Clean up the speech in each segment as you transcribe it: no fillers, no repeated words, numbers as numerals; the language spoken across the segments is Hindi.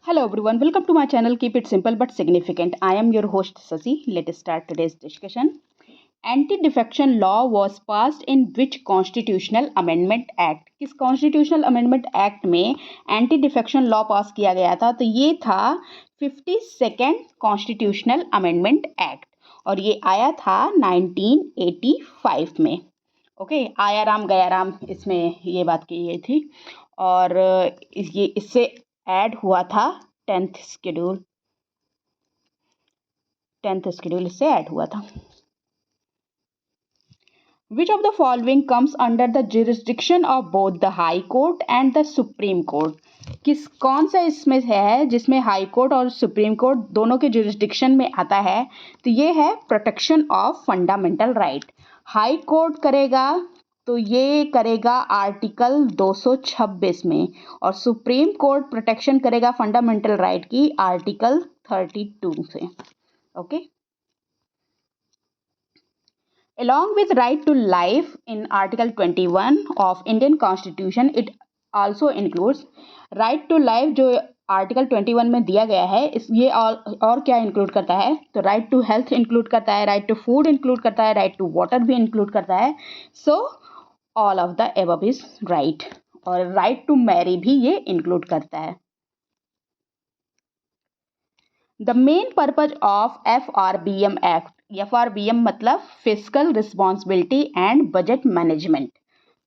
Hello everyone, welcome to my channel. Keep it simple but significant. I am your host Sasi. Let us start today's discussion. Anti-defection law was passed in which constitutional amendment act? किस constitutional amendment act में anti-defection law पास किया गया था? तो ये था 52nd constitutional amendment act और ये आया था 1985 में. ओके, आया राम गया राम, इसमें ये बात की गई थी और ये इससे ऐड हुआ था 10th शेड्यूल इससे ऐड हुआ था. Which of the following comes under the jurisdiction of both the High Court and the Supreme Court? कौन सा इसमें है जिसमें हाई कोर्ट और सुप्रीम कोर्ट दोनों के जुरिस्डिक्शन में आता है? तो ये है protection of fundamental right. High court करेगा तो ये करेगा आर्टिकल 226 में और सुप्रीम कोर्ट प्रोटेक्शन करेगा फंडामेंटल राइट की आर्टिकल 32 से. Okay. Along with right to life in Article 21 of Indian Constitution, it also includes right to life जो आर्टिकल 21 में दिया गया है. इस ये और क्या इंक्लूड करता है? तो राइट टू हेल्थ इंक्लूड करता है, राइट टू फूड इंक्लूड करता है, राइट टू वाटर भी इंक्लूड करता है. So all of the above is right. और राइट टू मैरी भी ये इंक्लूड करता है. The main purpose of FRBM act. FRBM मतलब fiscal responsibility and budget management.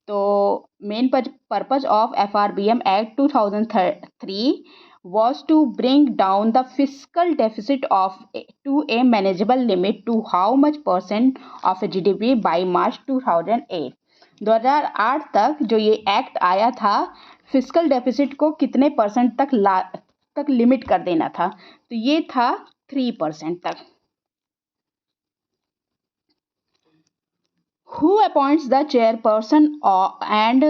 तो main purpose of FRBM act 2003 was to bring down the fiscal deficit to a manageable limit to how much % of GDP by March 2008. 2008 तक जो ये एक्ट आया था, फिजिकल डेफिसिट को कितने % तक लिमिट कर देना था? तो ये था 3% तक. Who appoints the chairperson and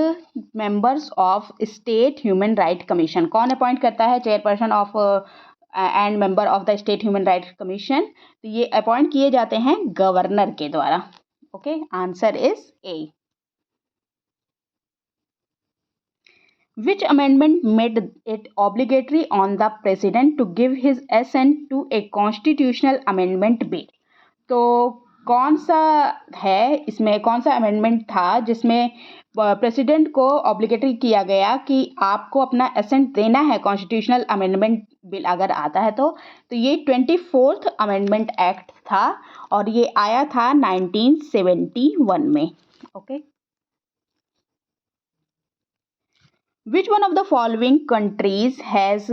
members of State Human Rights Commission? कौन अपॉइंट करता है chairperson of and member of the state human rights commission? तो ये अपॉइंट किए जाते हैं गवर्नर के द्वारा. Okay, answer is a. Which amendment made it obligatory on the president to give his assent to a constitutional amendment bill? तो कौन सा है इसमें, कौन सा अमेंडमेंट था जिसमें प्रेसिडेंट को ऑब्लिगेटरी किया गया कि आपको अपना असेंट देना है कॉन्स्टिट्यूशनल अमेंडमेंट बिल अगर आता है तो ये 24th अमेंडमेंट एक्ट था और ये आया था 1971 में. Okay. Which one of the following countries has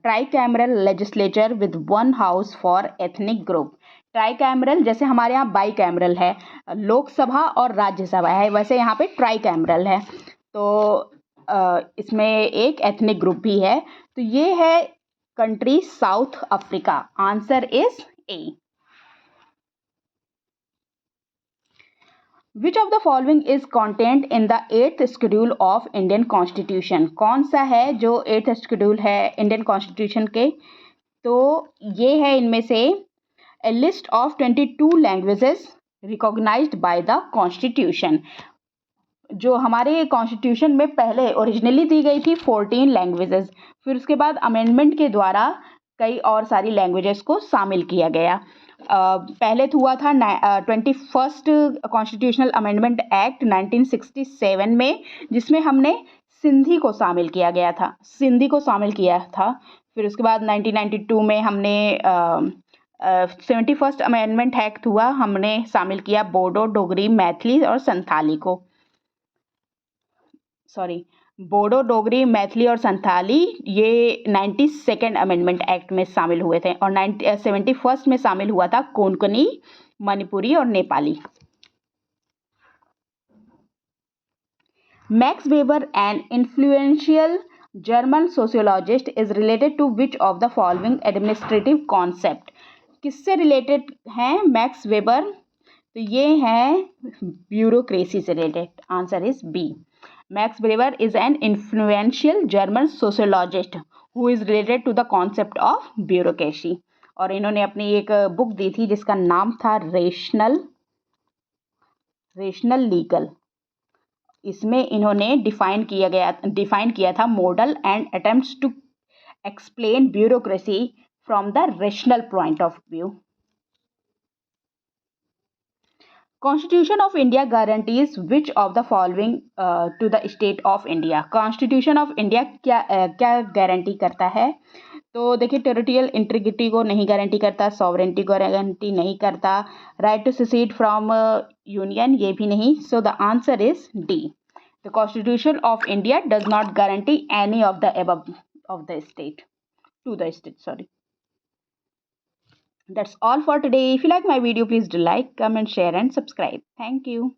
tricameral legislature with one house for ethnic group? ट्राइकैमरल जैसे हमारे यहाँ बाईकैमरल है, लोकसभा और राज्यसभा है, वैसे यहाँ पे ट्राइकैमरल है. तो इसमें एक एथनिक ग्रुप भी है. तो ये है country south Africa. Answer is a. Which of the following is contained in the 8th schedule of Indian Constitution? कौन सा है जो 8th schedule है इंडियन कॉन्स्टिट्यूशन के? तो ये है इनमें से a list of 22 languages recognized by the Constitution. जो हमारे कॉन्स्टिट्यूशन में पहले ओरिजिनली दी गई थी 14 लैंग्वेजेस, फिर उसके बाद अमेंडमेंट के द्वारा कई और सारी लैंग्वेजेस को शामिल किया गया. पहले तो हुआ था 21st कॉन्स्टिट्यूशनल अमेंडमेंट एक्ट 1967 में, जिसमें हमने सिंधी को शामिल किया था. फिर उसके बाद 1992 में हमने 71st अमेंडमेंट एक्ट हुआ, हमने शामिल किया बोडो, डोगरी, मैथिली और संथाली को. बोडो, डोगरी, मैथिली और संथाली ये 92nd अमेंडमेंट एक्ट में शामिल हुए थे और 71st में शामिल हुआ था कोंकणी, मणिपुरी और Nepali. Max Weber, an influential German sociologist, is related to which of the following administrative concept? किससे रिलेटेड हैं मैक्स वेबर? तो ये हैं ब्यूरोक्रेसी से related. Answer is B. Max Weber is an influential German sociologist who is related to the concept of bureaucracy. और इन्होंने अपनी एक बुक दी थी जिसका नाम था रेशनल लीगल. इसमें इन्होंने डिफाइन किया था model and attempts to explain bureaucracy from the rational point of view. Constitution of India guarantees which of the following to the state of India? Constitution of India क्या गारंटी करता है? तो देखिए, टेरिटोरियल इंटीग्रिटी को नहीं गारंटी करता, सॉवरेनिटी को गारंटी नहीं करता, राइट टू सेसीड फ्रॉम यूनियन ये भी नहीं. So the answer is D. The constitution of India does not guarantee any of the above of the state to the state. Sorry. That's all for today. If you like my video, please do like, comment, share and subscribe. Thank you.